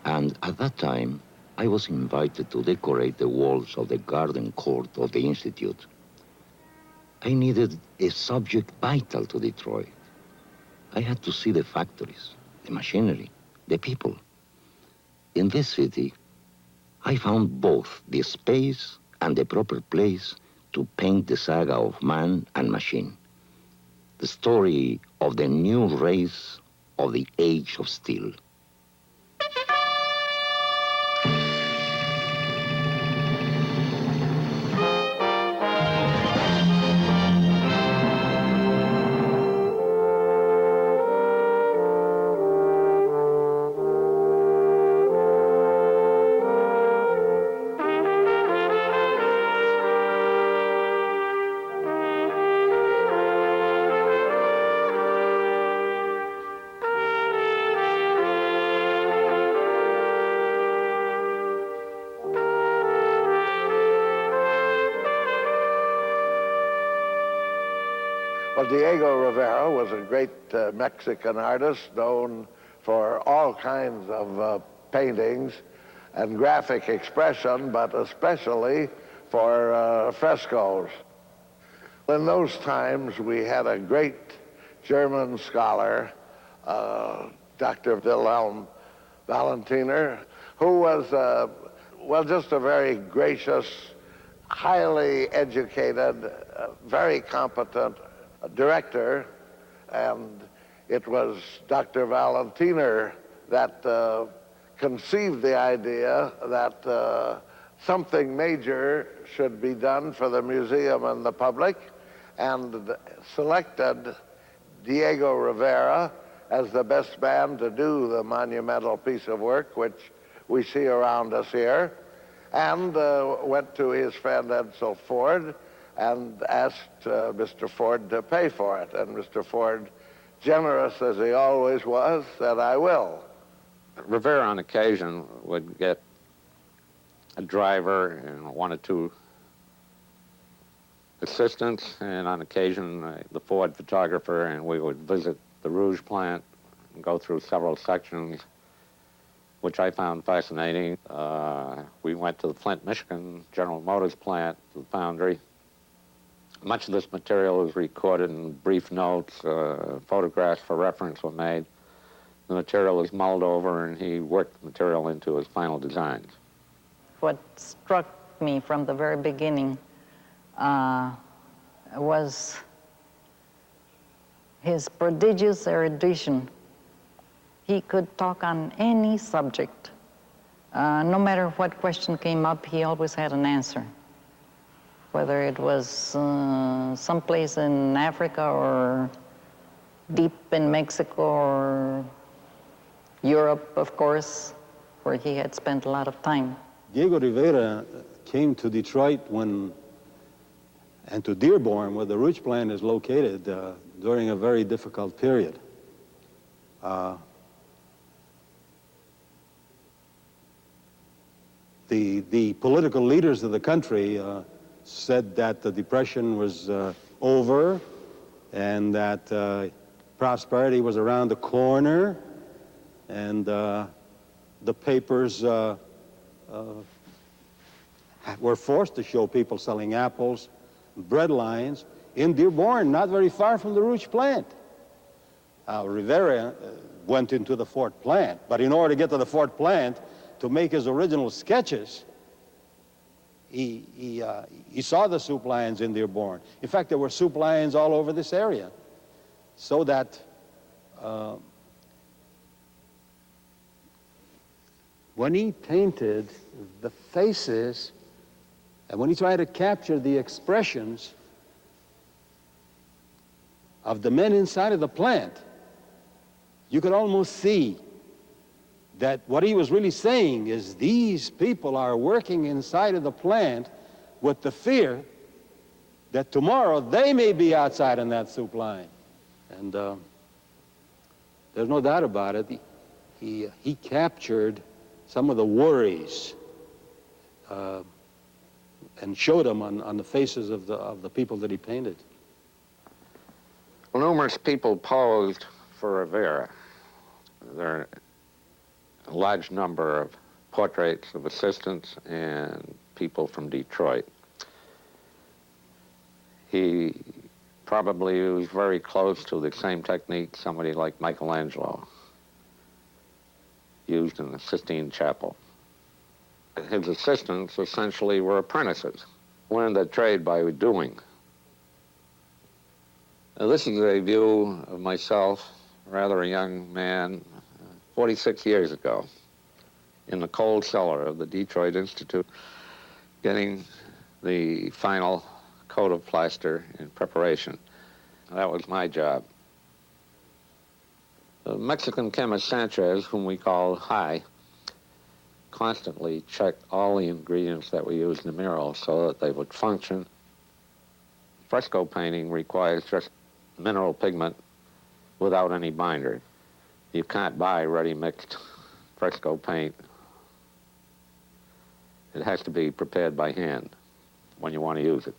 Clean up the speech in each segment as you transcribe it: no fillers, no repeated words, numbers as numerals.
And at that time, I was invited to decorate the walls of the garden court of the Institute. I needed a subject vital to Detroit. I had to see the factories, the machinery, the people. In this city, I found both the space and the proper place to paint the saga of man and machine, the story of the new race of the age of steel. Well, Diego Rivera was a great Mexican artist known for all kinds of paintings and graphic expression, but especially for frescoes. In those times, we had a great German scholar, Dr. Wilhelm Valentiner, who was, well, just a very gracious, highly educated, very competent director, and it was Dr. Valentiner that conceived the idea that something major should be done for the museum and the public, and selected Diego Rivera as the best man to do the monumental piece of work which we see around us here, and went to his friend Insel Ford and asked Mr. Ford to pay for it. And Mr. Ford, generous as he always was, said, "I will." Rivera on occasion would get a driver and one or two assistants, and on occasion the Ford photographer, and we would visit the Rouge plant and go through several sections, which I found fascinating. We went to the Flint, Michigan General Motors plant, the foundry. Much of this material was recorded in brief notes, photographs for reference were made. The material was mulled over, and he worked the material into his final designs. What struck me from the very beginning was his prodigious erudition. He could talk on any subject. No matter what question came up, he always had an answer. Whether it was someplace in Africa or deep in Mexico or Europe, of course, where he had spent a lot of time. Diego Rivera came to Detroit and to Dearborn, where the Rouge plant is located, during a very difficult period. The political leaders of the country said that the Depression was over and that prosperity was around the corner, and the papers were forced to show people selling apples, bread lines in Dearborn, not very far from the Rouge plant. Rivera went into the Ford plant, but in order to get to the Ford plant to make his original sketches, he saw the soup lines in Dearborn. In fact, there were soup lines all over this area, so that when he painted the faces and when he tried to capture the expressions of the men inside of the plant, you could almost see that what he was really saying is these people are working inside of the plant with the fear that tomorrow they may be outside in that soup line. And there's no doubt about it. He captured some of the worries and showed them on the faces of the people that he painted. Well, numerous people posed for Rivera. There a large number of portraits of assistants and people from Detroit. He probably was very close to the same technique somebody like Michelangelo used in the Sistine Chapel. His assistants essentially were apprentices, learned their trade by doing. Now, this is a view of myself, rather a young man, 46 years ago, in the cold cellar of the Detroit Institute, getting the final coat of plaster in preparation. That was my job. The Mexican chemist Sanchez, whom we called High, constantly checked all the ingredients that we used in the mural so that they would function. Fresco painting requires just mineral pigment without any binder. You can't buy ready-mixed fresco paint. It has to be prepared by hand when you want to use it.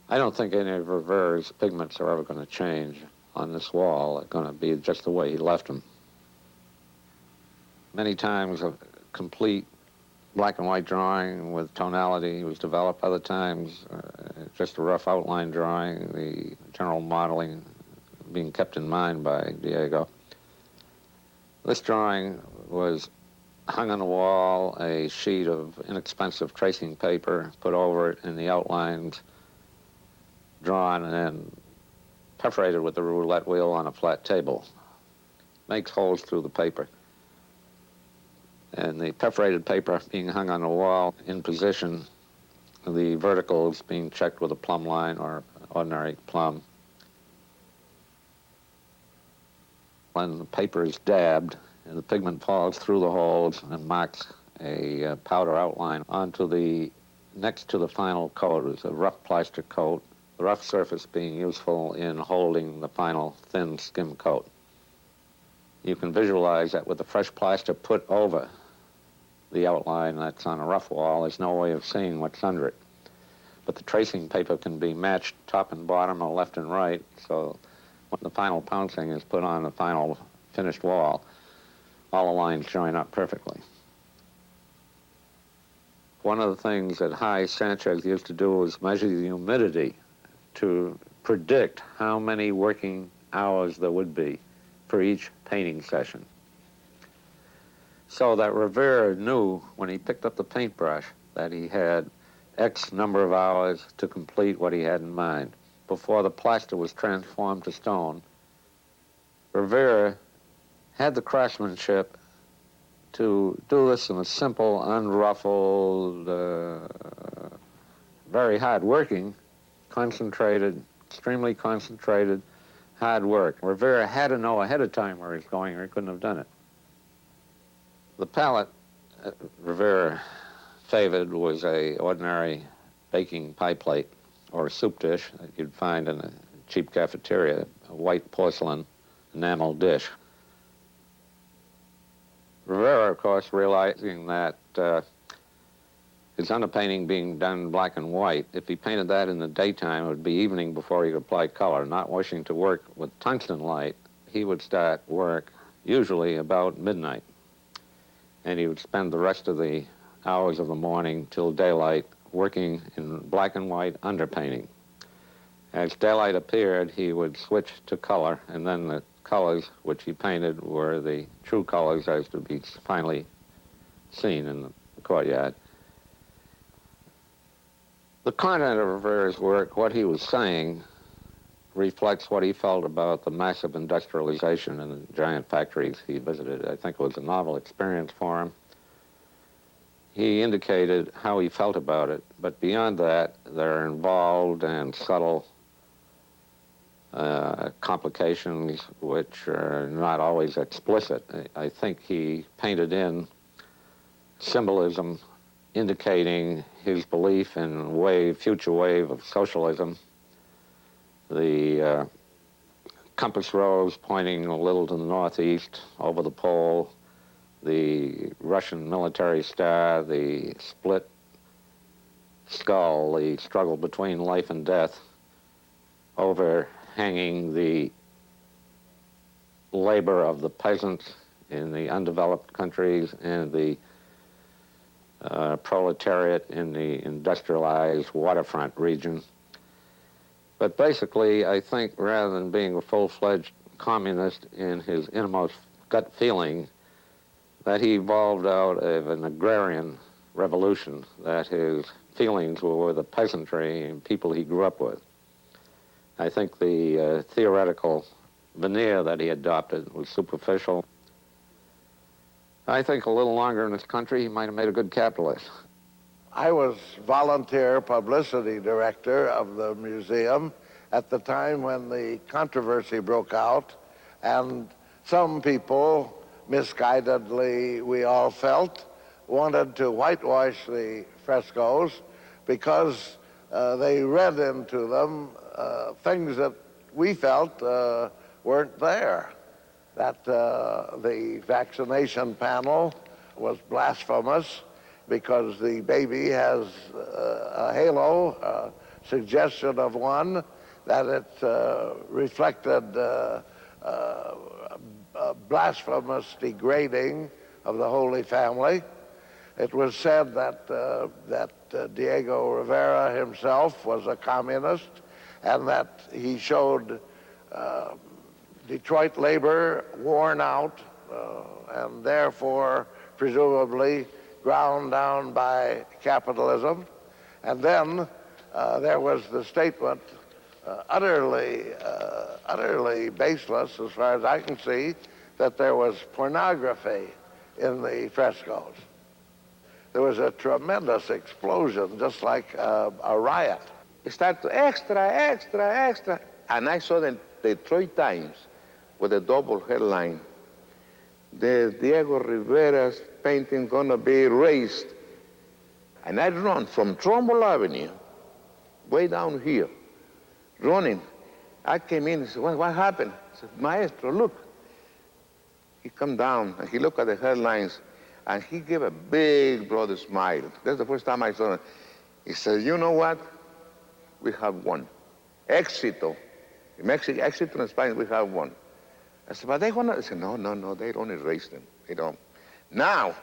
I don't think any of Rivera's pigments are ever going to change on this wall. They're going to be just the way he left them. Many times a complete black and white drawing with tonality was developed. Other times just a rough outline drawing, the general modeling being kept in mind by Diego. This drawing was hung on the wall, a sheet of inexpensive tracing paper put over it, and the outlines drawn and then perforated with the roulette wheel on a flat table. Makes holes through the paper. And the perforated paper being hung on the wall in position, the verticals being checked with a plumb line or ordinary plumb. When the paper is dabbed and the pigment falls through the holes and marks a powder outline onto the, next to the final coat is a rough plaster coat, the rough surface being useful in holding the final thin skim coat. You can visualize that with the fresh plaster put over the outline that's on a rough wall, there's no way of seeing what's under it. But the tracing paper can be matched top and bottom or left and right, so when the final pouncing is put on the final finished wall, all the lines join up perfectly. One of the things that High Sanchez used to do was measure the humidity to predict how many working hours there would be for each painting session. So that Rivera knew when he picked up the paintbrush that he had X number of hours to complete what he had in mind. Before the plaster was transformed to stone, Rivera had the craftsmanship to do this in a simple, unruffled, very hard-working, concentrated, extremely concentrated, hard work. Rivera had to know ahead of time where he's going or he couldn't have done it. The palette Rivera favored was a ordinary baking pie plate or a soup dish that you'd find in a cheap cafeteria, a white porcelain enamel dish. Rivera, of course, realizing that his underpainting being done black and white, if he painted that in the daytime, it would be evening before he could apply color. Not wishing to work with tungsten light, he would start work usually about midnight. And he would spend the rest of the hours of the morning till daylight working in black and white underpainting. As daylight appeared, he would switch to color, and then the colors which he painted were the true colors as to be finally seen in the courtyard. The content of Rivera's work, what he was saying, reflects what he felt about the massive industrialization in the giant factories he visited. I think it was a novel experience for him. He indicated how he felt about it, but beyond that, there are involved and subtle complications which are not always explicit. I think he painted in symbolism indicating his belief in future wave of socialism. The compass rose pointing a little to the northeast over the pole, the Russian military star, the split skull, the struggle between life and death, overhanging the labor of the peasants in the undeveloped countries and the proletariat in the industrialized waterfront region. But basically, I think rather than being a full-fledged communist in his innermost gut feeling, that he evolved out of an agrarian revolution, that his feelings were with the peasantry and people he grew up with. I think the theoretical veneer that he adopted was superficial. I think a little longer in this country, he might have made a good capitalist. I was volunteer publicity director of the museum at the time when the controversy broke out, and some people, misguidedly, we all felt, wanted to whitewash the frescoes because they read into them things that we felt weren't there. That the vaccination panel was blasphemous because the baby has a halo, suggestion of one, that it reflected blasphemous degrading of the Holy Family. It was said that Diego Rivera himself was a communist and that he showed Detroit labor worn out and therefore presumably ground down by capitalism. And then there was the statement, utterly baseless as far as I can see, that there was pornography in the frescoes. There was a tremendous explosion, just like a riot. It started extra, extra, extra. And I saw the Detroit Times with a double headline. The Diego Rivera's painting gonna be erased. And I run from Trumbull Avenue, way down here, running. I came in and said, what happened? I said, Maestro, look. He come down and he looked at the headlines and he gave a big broad smile. That's the first time I saw him. He said, you know what? We have won. Éxito. In Mexico, éxito in Spanish, we have won. I said, but they want to, I said, no, they don't erase them. They don't. Now,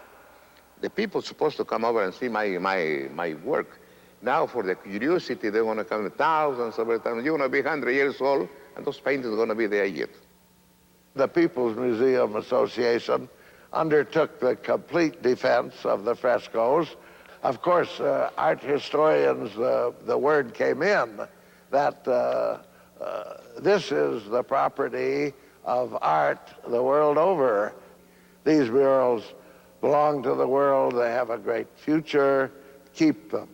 the people supposed to come over and see my work. Now, for the curiosity, they're going to come thousands of times. You're going to be 100 years old, and those paintings are going to be there yet. The People's Museum Association undertook the complete defense of the frescoes. Of course, art historians, the word came in that this is the property of art the world over. These murals belong to the world. They have a great future. Keep them.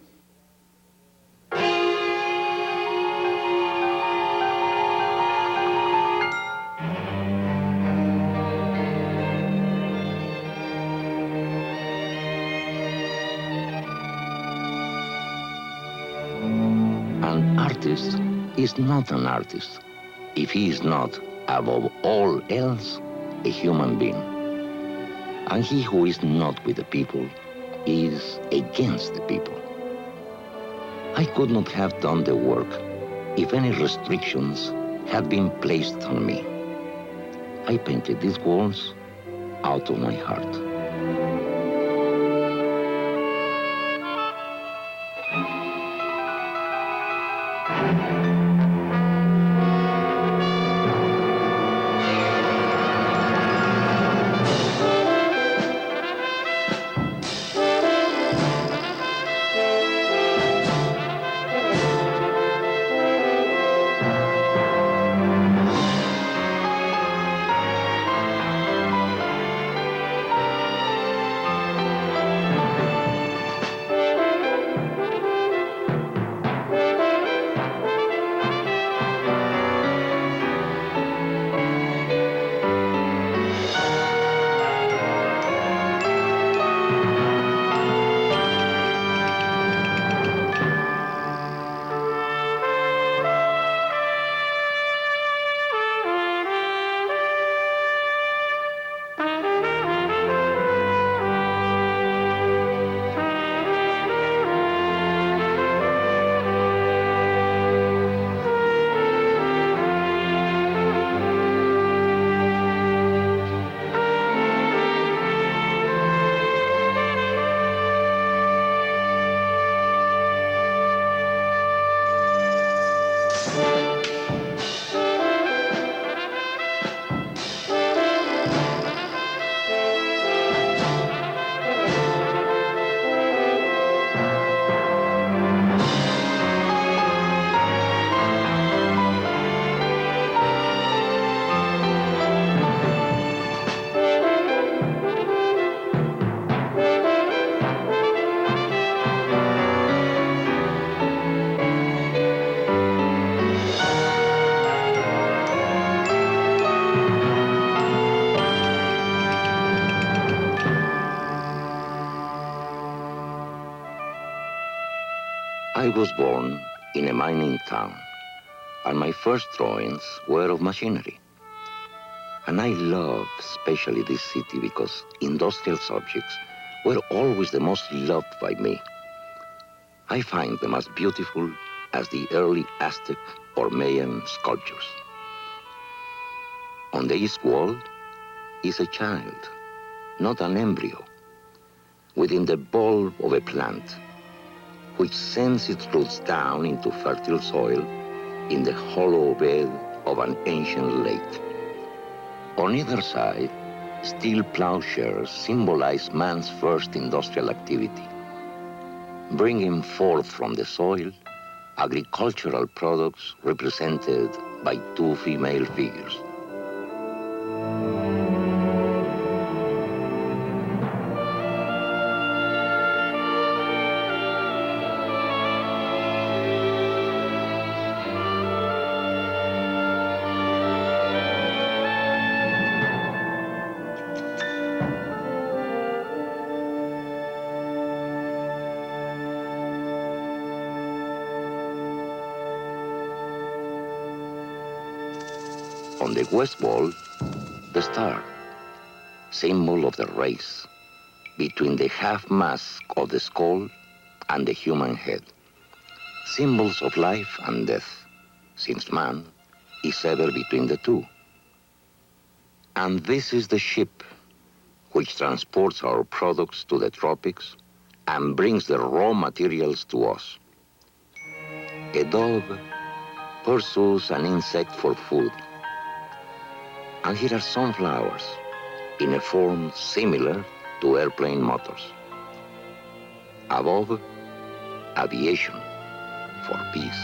An artist is not an artist if he is not, above all else, a human being. And he who is not with the people is against the people. I could not have done the work if any restrictions had been placed on me. I painted these walls out of my heart. I was born in a mining town, and my first drawings were of machinery. And I love especially this city because industrial subjects were always the most loved by me. I find them as beautiful as the early Aztec or Mayan sculptures. On the east wall is a child, not an embryo, within the bulb of a plant, which sends its roots down into fertile soil in the hollow bed of an ancient lake. On either side, steel plowshares symbolize man's first industrial activity, bringing forth from the soil agricultural products represented by two female figures. On the west wall, the star, symbol of the race between the half mask of the skull and the human head. Symbols of life and death, since man is ever between the two. And this is the ship which transports our products to the tropics and brings the raw materials to us. A dove pursues an insect for food. And here are sunflowers in a form similar to airplane motors. Above, aviation for peace.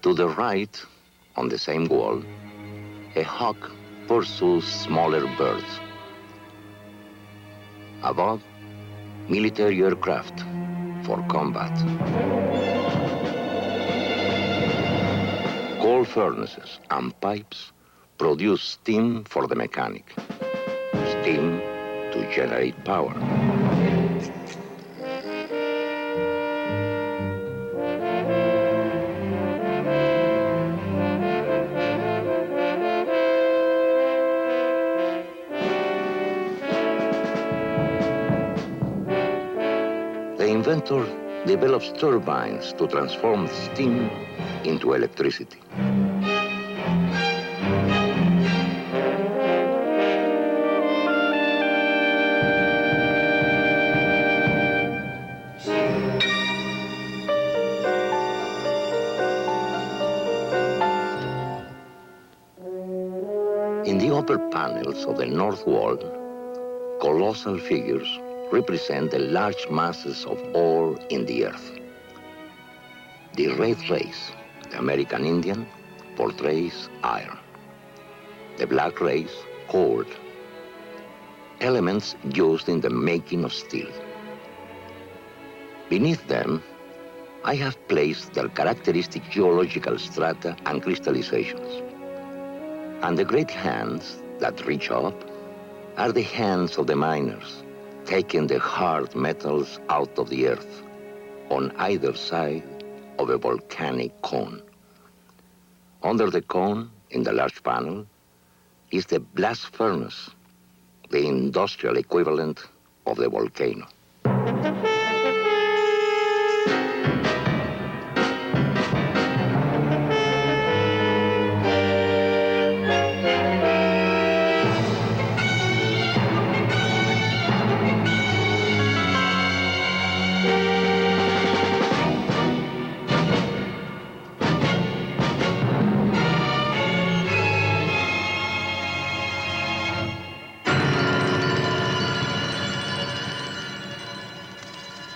To the right, on the same wall, a hawk pursues smaller birds. Above, military aircraft for combat. Coal furnaces and pipes produce steam for the mechanic, steam to generate power. The inventor develops turbines to transform steam into electricity. In the upper panels of the north wall, colossal figures represent the large masses of ore in the earth. The red race, the American Indian, portrays iron. The black race, cord, elements used in the making of steel. Beneath them, I have placed their characteristic geological strata and crystallizations. And the great hands that reach up are the hands of the miners, taking the hard metals out of the earth on either side of a volcanic cone. Under the cone, in the large panel, is the blast furnace, the industrial equivalent of the volcano.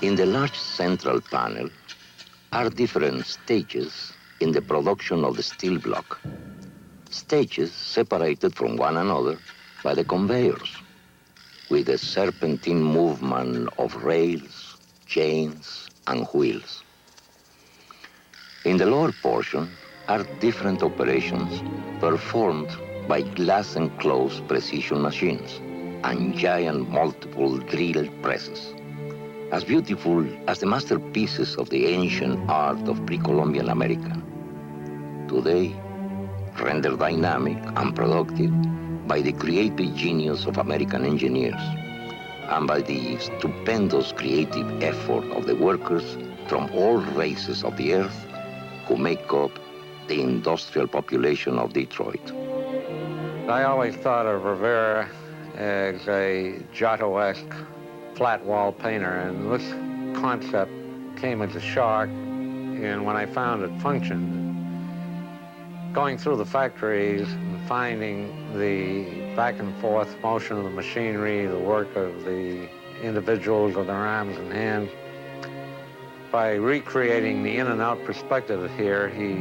In the large central panel are different stages in the production of the steel block. Stages separated from one another by the conveyors, with a serpentine movement of rails, chains, and wheels. In the lower portion are different operations performed by glass-enclosed precision machines and giant multiple drill presses. as beautiful as the masterpieces of the ancient art of pre-Columbian America. Today, rendered dynamic and productive by the creative genius of American engineers and by the stupendous creative effort of the workers from all races of the earth who make up the industrial population of Detroit. I always thought of Rivera as a Giotto-esque flat wall painter, and this concept came as a shock, and when I found it functioned, going through the factories and finding the back and forth motion of the machinery, the work of the individuals with their arms and hands, by recreating the in and out perspective here, he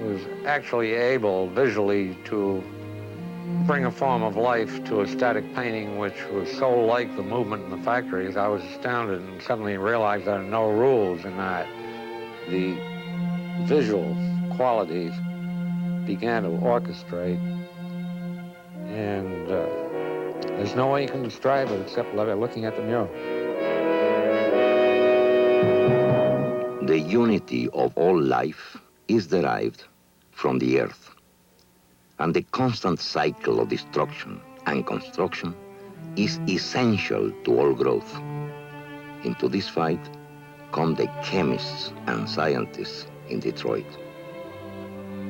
was actually able visually to bring a form of life to a static painting which was so like the movement in the factories. I was astounded and suddenly realized there are no rules in that. The visual qualities began to orchestrate, and there's no way you can describe it except by looking at the mural. The unity of all life is derived from the earth, and the constant cycle of destruction and construction is essential to all growth. Into this fight come the chemists and scientists in Detroit.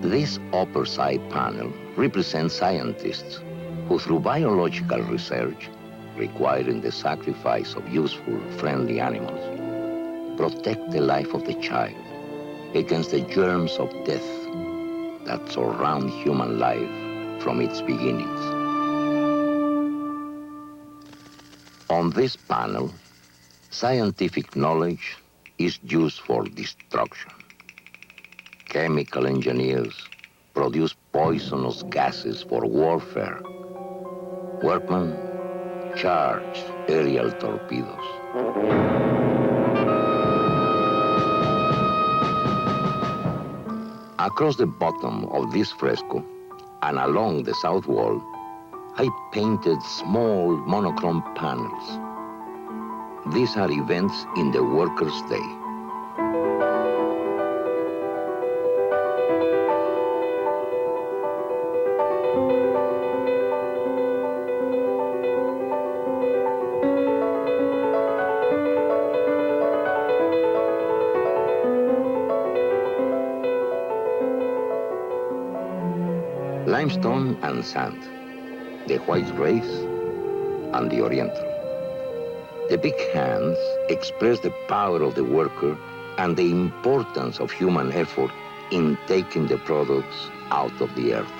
This upper side panel represents scientists who, through biological research, requiring the sacrifice of useful, friendly animals, protect the life of the child against the germs of death that surround human life from its beginnings. On this panel, scientific knowledge is used for destruction. Chemical engineers produce poisonous gases for warfare. Workmen charge aerial torpedoes. Across the bottom of this fresco and along the south wall, I painted small monochrome panels. These are events in the workers' day. Limestone and sand, the white race and the oriental. The big hands express the power of the worker and the importance of human effort in taking the products out of the earth.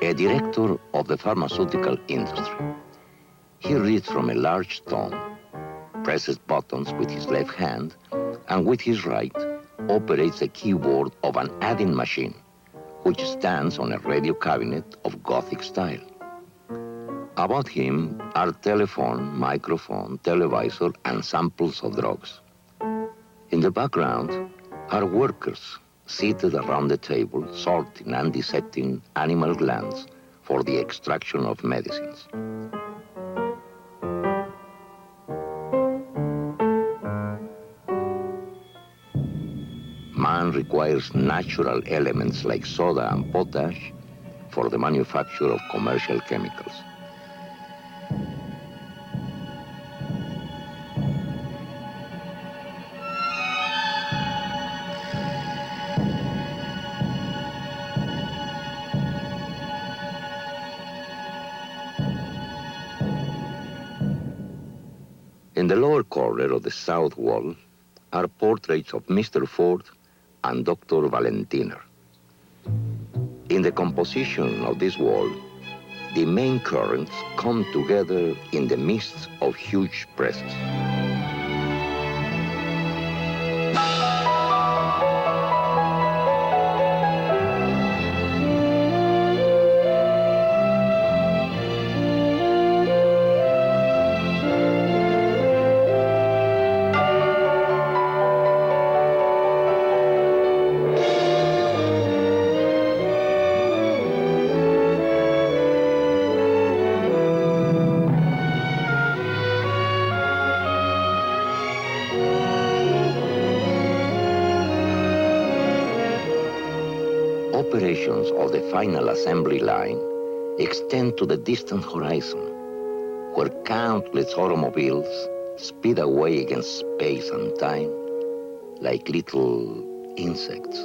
A director of the pharmaceutical industry. He reads from a large stone, presses buttons with his left hand, and with his right operates the keyboard of an adding machine, which stands on a radio cabinet of Gothic style. About him are telephone, microphone, televisor, and samples of drugs. In the background are workers seated around the table, sorting and dissecting animal glands for the extraction of medicines. Man requires natural elements like soda and potash for the manufacture of commercial chemicals. In the lower corner of the south wall are portraits of Mr. Ford and Dr. Valentiner. In the composition of this wall, the main currents come together in the midst of huge presses. impressions of the final assembly line extend to the distant horizon, where countless automobiles speed away against space and time like little insects.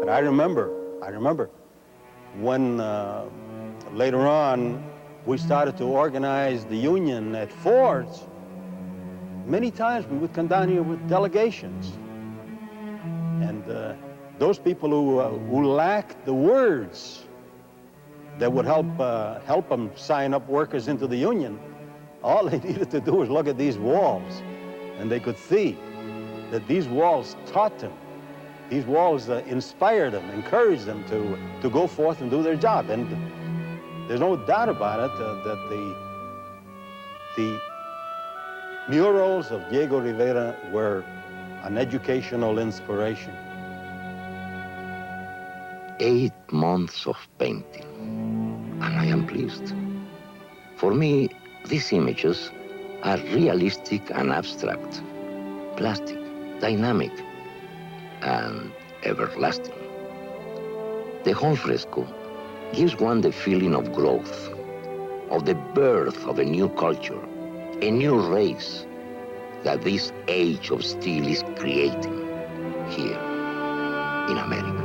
And I remember when later on we started to organize the union at Ford's. Many times we would come down here with delegations. And those people who lacked the words that would help them sign up workers into the union, all they needed to do was look at these walls, and they could see that these walls taught them. These walls inspired them, encouraged them to go forth and do their job. And there's no doubt about it that the murals of Diego Rivera were an educational inspiration. 8 months of painting, and I am pleased. For me, these images are realistic and abstract, plastic, dynamic, and everlasting. The whole fresco gives one the feeling of growth, of the birth of a new culture, a new race that this age of steel is creating here in America.